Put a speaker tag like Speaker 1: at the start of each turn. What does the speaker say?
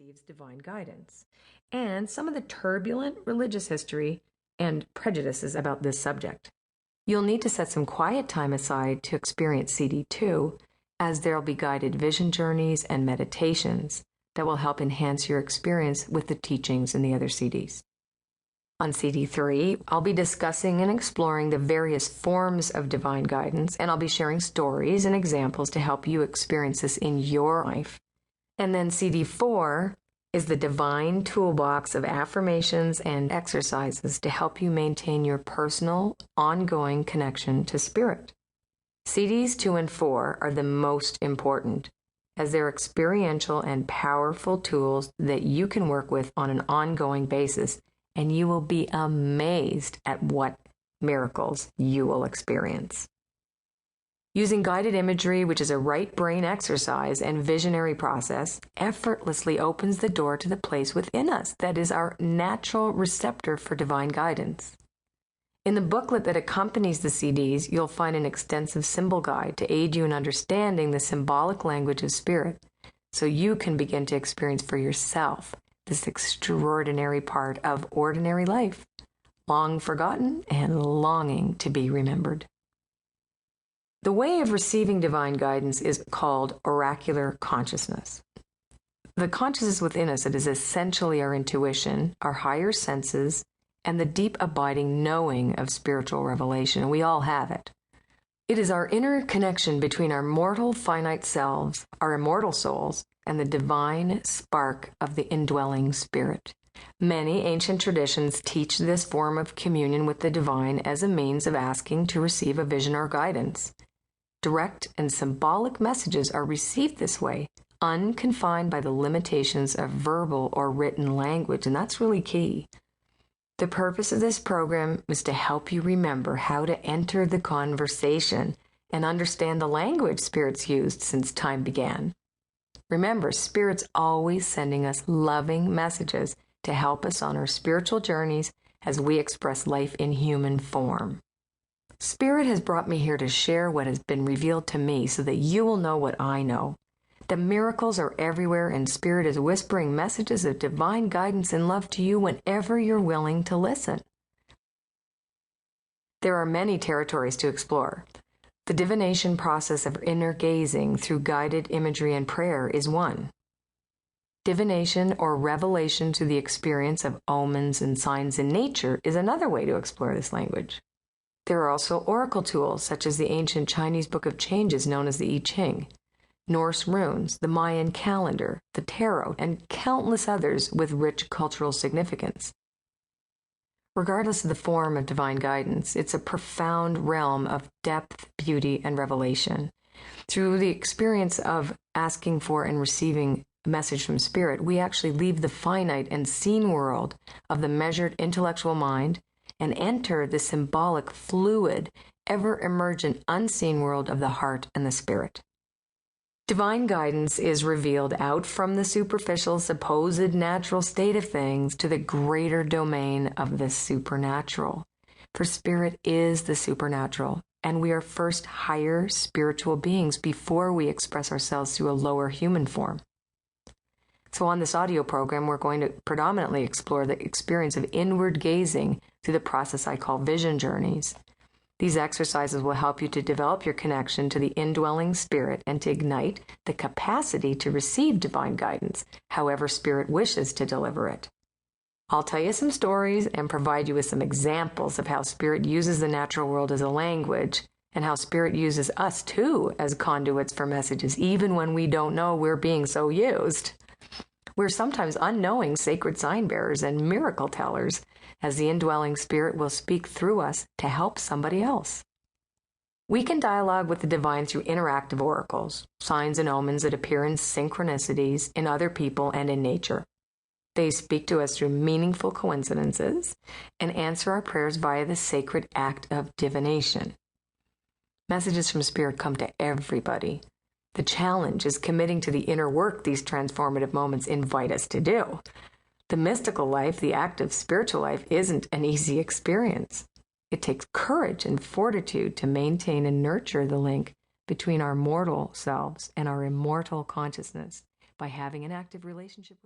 Speaker 1: receives divine guidance, and some of the turbulent religious history and prejudices about this subject. You'll need to set some quiet time aside to experience CD2, as there'll be guided vision journeys and meditations that will help enhance your experience with the teachings in the other CDs. On CD3, I'll be discussing and exploring the various forms of divine guidance, and I'll be sharing stories and examples to help you experience this in your life. And then CD4 is the divine toolbox of affirmations and exercises to help you maintain your personal, ongoing connection to spirit. CDs 2 and 4 are the most important, as they're experiential and powerful tools that you can work with on an ongoing basis, and you will be amazed at what miracles you will experience. Using guided imagery, which is a right brain exercise and visionary process, effortlessly opens the door to the place within us that is our natural receptor for divine guidance. In the booklet that accompanies the CDs, you'll find an extensive symbol guide to aid you in understanding the symbolic language of spirit, so you can begin to experience for yourself this extraordinary part of ordinary life, long forgotten and longing to be remembered. The way of receiving divine guidance is called oracular consciousness. The consciousness within us that is essentially our intuition, our higher senses, and the deep abiding knowing of spiritual revelation. We all have it. It is our inner connection between our mortal finite selves, our immortal souls, and the divine spark of the indwelling spirit. Many ancient traditions teach this form of communion with the divine as a means of asking to receive a vision or guidance. Direct and symbolic messages are received this way, unconfined by the limitations of verbal or written language, and that's really key. The purpose of this program is to help you remember how to enter the conversation and understand the language spirits used since time began. Remember, spirit's always sending us loving messages to help us on our spiritual journeys as we express life in human form. Spirit has brought me here to share what has been revealed to me so that you will know what I know. The miracles are everywhere, and Spirit is whispering messages of divine guidance and love to you whenever you're willing to listen. There are many territories to explore. The divination process of inner gazing through guided imagery and prayer is one. Divination or revelation through the experience of omens and signs in nature is another way to explore this language. There are also oracle tools, such as the ancient Chinese Book of Changes known as the I Ching, Norse runes, the Mayan calendar, the tarot, and countless others with rich cultural significance. Regardless of the form of divine guidance, it's a profound realm of depth, beauty, and revelation. Through the experience of asking for and receiving a message from Spirit, we actually leave the finite and seen world of the measured intellectual mind and enter the symbolic, fluid, ever-emergent, unseen world of the heart and the spirit. Divine guidance is revealed out from the superficial, supposed natural state of things to the greater domain of the supernatural. For Spirit is the supernatural, and we are first higher spiritual beings before we express ourselves through a lower human form. So on this audio program, we're going to predominantly explore the experience of inward gazing through the process I call vision journeys. These exercises will help you to develop your connection to the indwelling Spirit and to ignite the capacity to receive divine guidance, however Spirit wishes to deliver it. I'll tell you some stories and provide you with some examples of how Spirit uses the natural world as a language and how Spirit uses us too as conduits for messages, even when we don't know we're being so used. We're sometimes unknowing sacred sign bearers and miracle tellers, as the indwelling Spirit will speak through us to help somebody else. We can dialogue with the divine through interactive oracles, signs and omens that appear in synchronicities in other people and in nature. They speak to us through meaningful coincidences and answer our prayers via the sacred act of divination. Messages from Spirit come to everybody. The challenge is committing to the inner work these transformative moments invite us to do. The mystical life, the active spiritual life, isn't an easy experience. It takes courage and fortitude to maintain and nurture the link between our mortal selves and our immortal consciousness by having an active relationship with